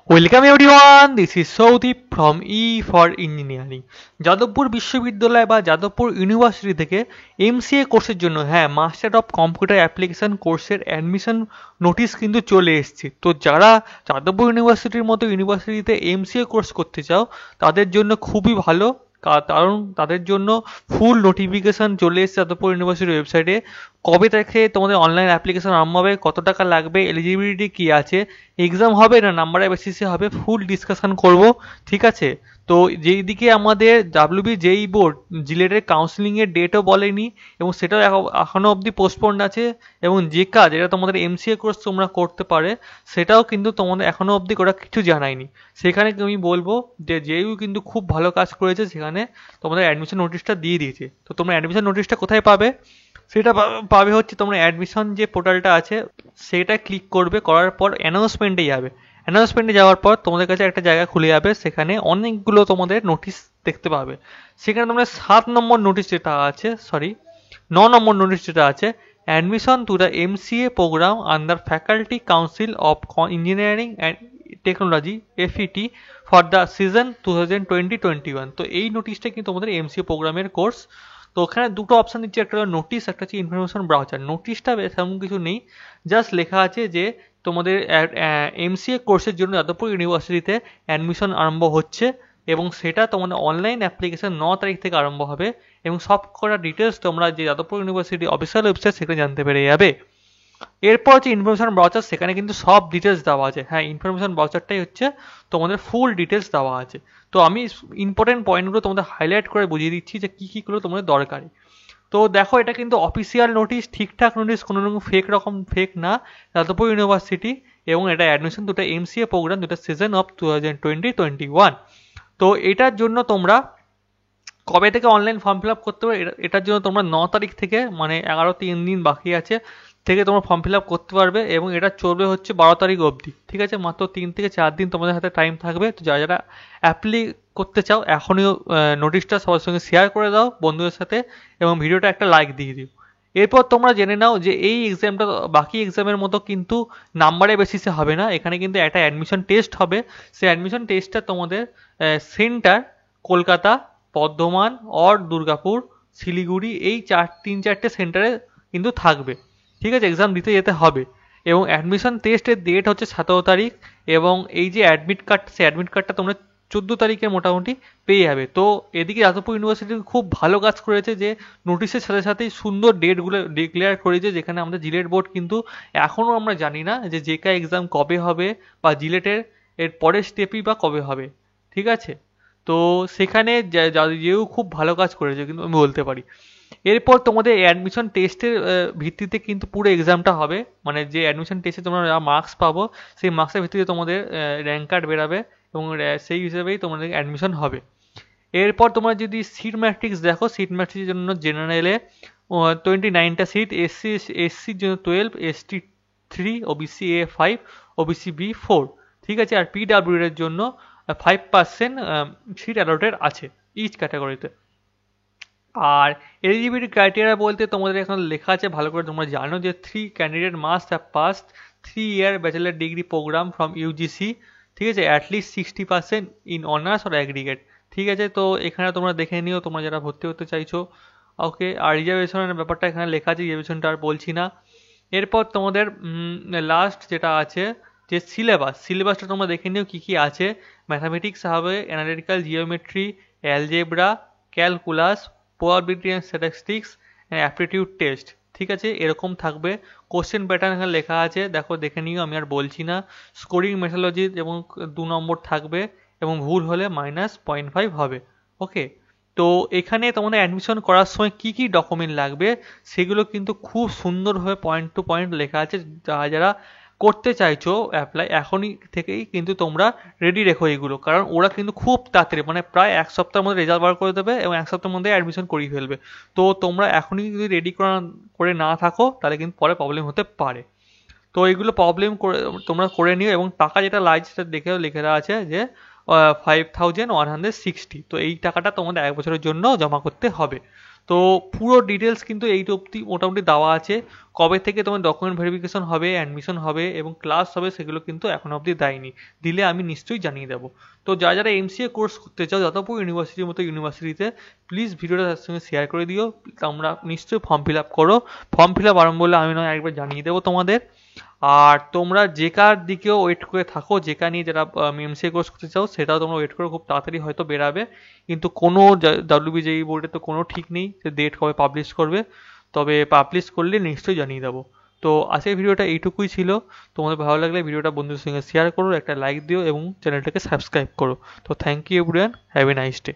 Welcome everyone, this is Saudip from E for Engineering. Jadavpur বিশ্ববিদ্যালয় বা Jadavpur university থেকে MCA কোর্সের জন্য মাস্টার অফ কম্পিউটার অ্যাপ্লিকেশন কোর্সের অ্যাডমিশন নোটিশ কিন্তু চলে এসেছে। তো যারা যাদবপুর ইউনিভার্সিটির মতো ইউনিভার্সিটিতে এমসিএ কোর্স করতে চাও তাদের জন্য খুবই ভালো, কারণ তাদের জন্য ফুল নোটিফিকেশন চলে এসেছে যাদবপুর ইউনিভার্সিটির ওয়েবসাইটে। কবে থেকে তোমাদের অনলাইন অ্যাপ্লিকেশন আরম্ভ হবে, কত টাকা লাগবে, এলিজিবিলিটি কি আছে, এক্সাম হবে না নাম্বারের বেসিসে হবে, ফুল ডিসকাশন করব। ঠিক আছে, তো যেই দিকে আমাদের ডাব্লিউবি জেই বোর্ড জিলেটের কাউন্সিলিংয়ের ডেটও বলেনি এবং সেটাও এখনও অবধি পোস্টপন্ড আছে, এবং যে কাজ এটা তোমাদের এমসিএ কোর্স তোমরা করতে পারে সেটাও কিন্তু তোমাদের এখনও অবধি ওরা কিছু জানায়নি। সেখানে আমি বলবো যে জেইউ কিন্তু খুব ভালো কাজ করেছে, সেখানে তোমাদের অ্যাডমিশন নোটিশটা দিয়ে দিয়েছে। তো তোমরা অ্যাডমিশন নোটিশটা কোথায় পাবে? সেটা পাবে হচ্ছে তোমরা অ্যাডমিশন যে পোর্টালটা আছে সেটা ক্লিক করবে, করার পর অ্যানাউন্সমেন্টে যাবে। অ্যানাউন্সমেন্টে যাওয়ার পর তোমাদের কাছে একটা জায়গা খুলে যাবে, সেখানে অনেকগুলো তোমাদের নোটিশ দেখতে পাবে। সেখানে তোমরা 7 নম্বর নোটিশ যেটা আছে, 9 নম্বর নোটিশ যেটা আছে, admission to the MCA program under faculty council of engineering and technology FET for the season 2020-21। তো এই নোটিশটা কিন্তু তোমাদের এমসিএ প্রোগ্রামের কোর্স। তো ওখানে দুটো অপশান দিচ্ছে, একটা হলো নোটিশ, একটা হচ্ছে ইনফরমেশন ব্রাউচার। নোটিশটা তেমন কিছু নেই, জাস্ট লেখা আছে যে তোমাদের এমসিএ কোর্সের জন্য যাদবপুর ইউনিভার্সিটিতে অ্যাডমিশন আরম্ভ হচ্ছে, এবং সেটা তোমাদের অনলাইন অ্যাপ্লিকেশন 9 তারিখ থেকে আরম্ভ হবে, এবং সব কটা ডিটেলস তোমরা যে যাদবপুর ইউনিভার্সিটি অফিসিয়াল ওয়েবসাইট সেখানে জানতে পেরে যাবে। এরপর হচ্ছে ইনফরমেশন ব্রাউচার, সেখানে কিন্তু সব ডিটেলস দেওয়া আছে। ইনফরমেশন ব্রাউচারটাই হচ্ছে তোমাদের ফুল ডিটেলস দেওয়া আছে। তো আমি ইম্পর্টেন্ট পয়েন্টগুলো তোমাদের হাইলাইট করে বুঝিয়ে দিচ্ছি যে কী কীগুলো তোমাদের দরকারি। তো দেখো, এটা কিন্তু অফিসিয়াল নোটিশ, ঠিকঠাক নোটিশ, কোনো রকম ফেক না, যাদবপুর ইউনিভার্সিটি, এবং এটা অ্যাডমিশন দুটো এমসিএ প্রোগ্রাম, দুটো সিজন অফ 2020-21। তো এটার জন্য তোমরা কবে থেকে অনলাইন ফর্ম ফিল আপ করতে পারবে? এটার জন্য তোমরা 9 তারিখ থেকে, মানে 3 দিন বাকি আছে থেকে তোমরা ফর্ম ফিল আপ করতে পারবে, এবং এটা চলবে হচ্ছে 12 তারিখ অবধি। ঠিক আছে, মাত্র 3 থেকে 4 দিন তোমাদের হাতে টাইম থাকবে। তো যারা যারা অ্যাপ্লি করতে চাও এখনই নোটিশটা সবার সঙ্গে শেয়ার করে দাও বন্ধুদের সাথে, এবং ভিডিওটা একটা লাইক দিয়ে দিও। এরপর তোমরা জেনে নাও যে এই এক্সামটা বাকি এক্সামের মতো কিন্তু নাম্বারের বেসিসে হবে না, এখানে কিন্তু একটা অ্যাডমিশন টেস্ট হবে। সেই অ্যাডমিশন টেস্টটা তোমাদের সেন্টার কলকাতা, বর্ধমান অর দুর্গাপুর, শিলিগুড়ি, এই 3-4টে সেন্টারে কিন্তু থাকবে। ঠিক আছে, এক্সাম দিতে যেতে হবে, এবং অ্যাডমিশন টেস্টের ডেট হচ্ছে 17 তারিখ, এবং এই যে অ্যাডমিট কার্ড, সেই অ্যাডমিট কার্ডটা তোমরা 14 তারিখে মোটামুটি পেয়ে যাবে। তো এদিকে যাদবপুর ইউনিভার্সিটি খুব ভালো কাজ করেছে যে নোটিশের সাথে সাথেই সুন্দর ডেটগুলো ডিক্লেয়ার করেছে, যেখানে আমাদের জিলেট বোর্ড কিন্তু এখনও আমরা জানি না যে জেকা এক্সাম কবে হবে, বা জিলেটের এর পরের স্টেপই বা কবে হবে। ঠিক আছে, তো সেখানে যেও খুব ভালো কাজ করেছে কিন্তু আমি বলতে পারি। এরপর তোমাদের অ্যাডমিশন টেস্টের ভিত্তিতে কিন্তু পুরো এক্সামটা হবে, মানে যে অ্যাডমিশন টেস্টে তোমরা যা মার্কস পাবো সেই মার্কসের ভিত্তিতে তোমাদের র্যাঙ্ক কার্ড বেরাবে, এবং সেই হিসেবেই তোমাদের অ্যাডমিশন হবে। এরপর তোমরা যদি সিট ম্যাট্রিক্স দেখো, সিট ম্যাট্রিক্সের জন্য জেনারেলে 29টা সিট, এসসির জন্য 12, ST 3, OBC A 5, OBC B 4। ঠিক আছে, আর পিডাব্লিউ এর জন্য 5% সিট অ্যালোটেড আছে ইচ ক্যাটাগরিতে। আর এলিজিবিলিটি ক্রাইটেরিয়া বলতে তোমাদের এখানে লেখা আছে, ভালো করে তোমরা জানো যে 3 candidate must have passed 3 year bachelor degree program from UGC. ঠিক আছে, at least 60% in honours or aggregate. ঠিক আছে, তো এখানে তোমরা দেখে নিও তোমরা যারা ভর্তি হতে চাইছো। ওকে, আর রিজার্ভেশনের ব্যাপারটা এখানে লেখা আছে, রিজার্ভেশনটা আর বলছি না। এরপর তোমাদের লাস্ট যেটা আছে যে সিলেবাসটা তোমরা দেখে নিও কী কী আছে। ম্যাথামেটিক্স হবে, analytical geometry, algebra, calculus, probability and statistics, aptitude test. ঠিক আছে, এরকম থাকবে। কোশ্চেন প্যাটার্ন এখানে লেখা আছে, দেখো দেখে নিও, আমি আর বলছি না। স্কোরিং মেথোলজি এবং 2 নম্বর থাকবে, এবং ভুল হলে -0.5 হবে। ওকে, তো এখানে তোমাদের অ্যাডমিশন করার সময় কি কি ডকুমেন্ট লাগবে সেগুলো কিন্তু খুব সুন্দরভাবে পয়েন্ট টু পয়েন্ট লেখা আছে। যারা যারা করতে চাইছো অ্যাপ্লাই, এখনই থেকেই কিন্তু তোমরা রেডি রেখো এগুলো, কারণ ওরা কিন্তু খুব তাড়াতাড়ি, মানে প্রায় 1 সপ্তাহের মধ্যে রেজাল্ট বার করে দেবে, এবং 1 সপ্তাহের মধ্যে অ্যাডমিশন করিয়ে ফেলবে। তো তোমরা এখনই যদি রেডি করে না থাকো তাহলে কিন্তু পরে প্রবলেম হতে পারে। তো এইগুলো প্রবলেম করে তোমরা করে নিও, এবং টাকা যেটা লাগছে সেটা দেখেও লিখে দেওয়া আছে যে 5160। তো এই টাকাটা তোমাদের 1 বছরের জন্য জমা করতে হবে। তো পুরো ডিটেলস কিন্তু এইট অবধি মোটামুটি দেওয়া আছে। কবে থেকে তোমার ডকুমেন্ট ভেরিফিকেশন হবে, অ্যাডমিশন হবে এবং ক্লাস হবে সেগুলো কিন্তু এখন অবধি দেয়নি। দিলে আমি নিশ্চয়ই জানিয়ে দেবো। তো যারা এমসিএ কোর্স করতে চাও যাদবপুর ইউনিভার্সিটির মতো ইউনিভার্সিটিতে, প্লিজ ভিডিওটা তার সঙ্গে শেয়ার করে দিও। তোমরা নিশ্চয়ই ফর্ম ফিল আপ করো। ফর্ম ফিল আপ আরম্ভ হলে আমি নয় একবার জানিয়ে দেবো তোমাদের। আর তোমরা জেকার দিকেও ওয়েট করে থাকো, জেকা নিয়ে যারা এমসিএ কোর্স করতে চাও সেটাও তোমরা ওয়েট করো, খুব তাড়াতাড়ি হয়তো বেরাবে। কিন্তু কোনো ডাব্লিউবিজেই বোর্ডে তো কোনো ঠিক নেই যে ডেট কবে পাবলিশ করবে, তবে পাবলিশ করলে নিশ্চয়ই জানিয়ে দেবো। তো আজকের ভিডিওটা এইটুকুই ছিল। তোমাদের ভালো লাগলে ভিডিওটা বন্ধুদের সঙ্গে শেয়ার করো, একটা লাইক দিও এবং চ্যানেলটাকে সাবস্ক্রাইব করো। তো thank you everyone, have a nice day.